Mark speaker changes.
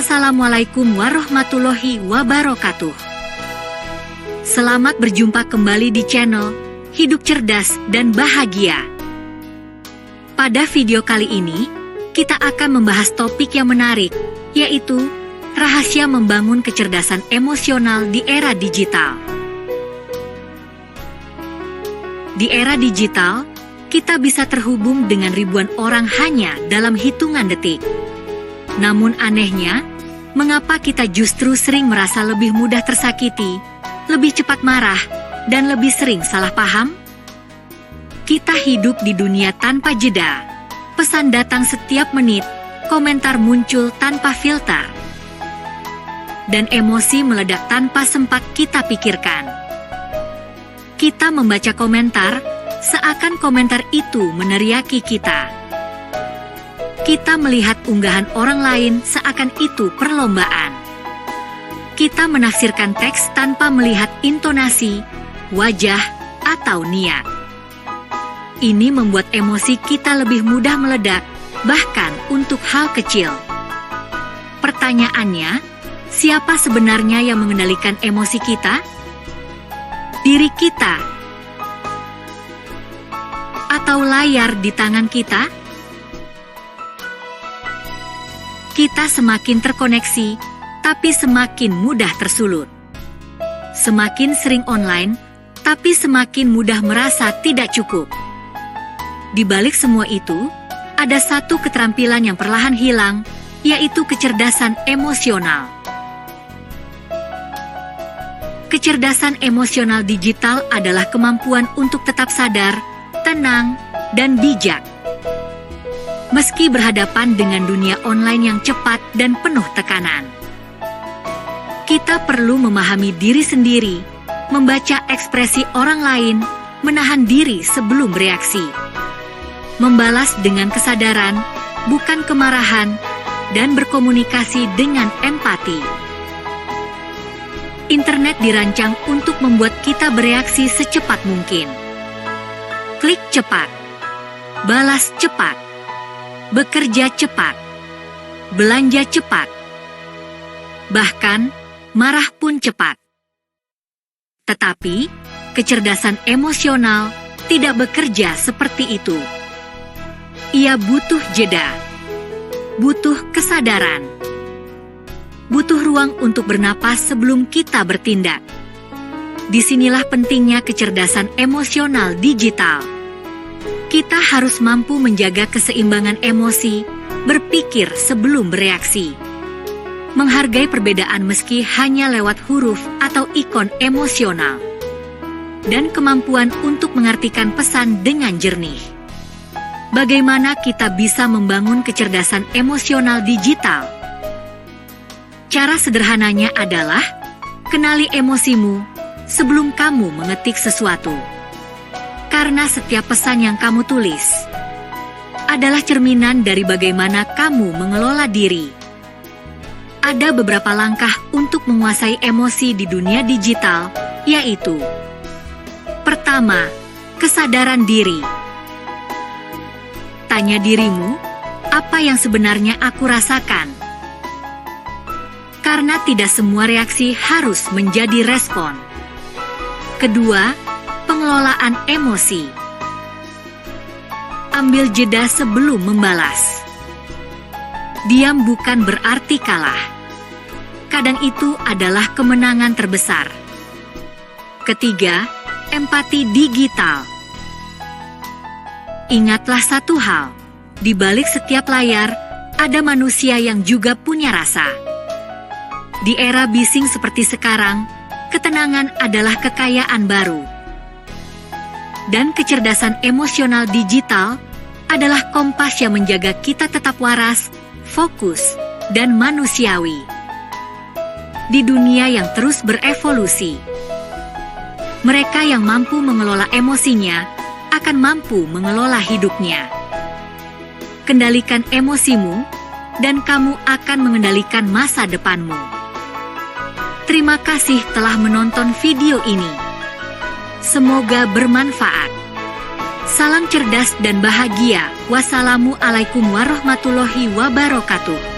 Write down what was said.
Speaker 1: Assalamualaikum warahmatullahi wabarakatuh. Selamat berjumpa kembali di channel Hidup Cerdas dan Bahagia. Pada video kali ini, kita akan membahas topik yang menarik, yaitu rahasia membangun kecerdasan emosional di era digital. Di era digital, kita bisa terhubung dengan ribuan orang hanya dalam hitungan detik. Namun anehnya, mengapa kita justru sering merasa lebih mudah tersakiti, lebih cepat marah, dan lebih sering salah paham? Kita hidup di dunia tanpa jeda. Pesan datang setiap menit, komentar muncul tanpa filter, dan emosi meledak tanpa sempat kita pikirkan. Kita membaca komentar, seakan komentar itu meneriaki kita. Kita melihat unggahan orang lain seakan itu perlombaan. Kita menafsirkan teks tanpa melihat intonasi, wajah, atau niat. Ini membuat emosi kita lebih mudah meledak, bahkan untuk hal kecil. Pertanyaannya, siapa sebenarnya yang mengendalikan emosi kita? Diri kita? Atau layar di tangan kita? Kita semakin terkoneksi, tapi semakin mudah tersulut. Semakin sering online, tapi semakin mudah merasa tidak cukup. Di balik semua itu, ada satu keterampilan yang perlahan hilang, yaitu kecerdasan emosional. Kecerdasan emosional digital adalah kemampuan untuk tetap sadar, tenang, dan bijak. Meski berhadapan dengan dunia online yang cepat dan penuh tekanan, kita perlu memahami diri sendiri, membaca ekspresi orang lain, menahan diri sebelum bereaksi, membalas dengan kesadaran, bukan kemarahan, dan berkomunikasi dengan empati. Internet dirancang untuk membuat kita bereaksi secepat mungkin. Klik cepat, balas cepat, bekerja cepat, belanja cepat, bahkan marah pun cepat. Tetapi, kecerdasan emosional tidak bekerja seperti itu. Ia butuh jeda, butuh kesadaran, butuh ruang untuk bernapas sebelum kita bertindak. Disinilah pentingnya kecerdasan emosional digital. Kita harus mampu menjaga keseimbangan emosi, berpikir sebelum bereaksi, menghargai perbedaan meski hanya lewat huruf atau ikon emosional, dan kemampuan untuk mengartikan pesan dengan jernih. Bagaimana kita bisa membangun kecerdasan emosional digital? Cara sederhananya adalah kenali emosimu sebelum kamu mengetik sesuatu. Karena setiap pesan yang kamu tulis adalah cerminan dari bagaimana kamu mengelola diri. Ada beberapa langkah untuk menguasai emosi di dunia digital, yaitu: pertama, kesadaran diri. Tanya dirimu, apa yang sebenarnya aku rasakan? Karena tidak semua reaksi harus menjadi respon. Kedua, pengelolaan emosi. Ambil jeda sebelum membalas. Diam bukan berarti kalah. Kadang itu adalah kemenangan terbesar. Ketiga, empati digital. Ingatlah satu hal, di balik setiap layar, ada manusia yang juga punya rasa. Di era bising seperti sekarang, ketenangan adalah kekayaan baru. Dan kecerdasan emosional digital adalah kompas yang menjaga kita tetap waras, fokus, dan manusiawi. Di dunia yang terus berevolusi, mereka yang mampu mengelola emosinya akan mampu mengelola hidupnya. Kendalikan emosimu, dan kamu akan mengendalikan masa depanmu. Terima kasih telah menonton video ini. Semoga bermanfaat. Salam cerdas dan bahagia. Wassalamualaikum warahmatullahi wabarakatuh.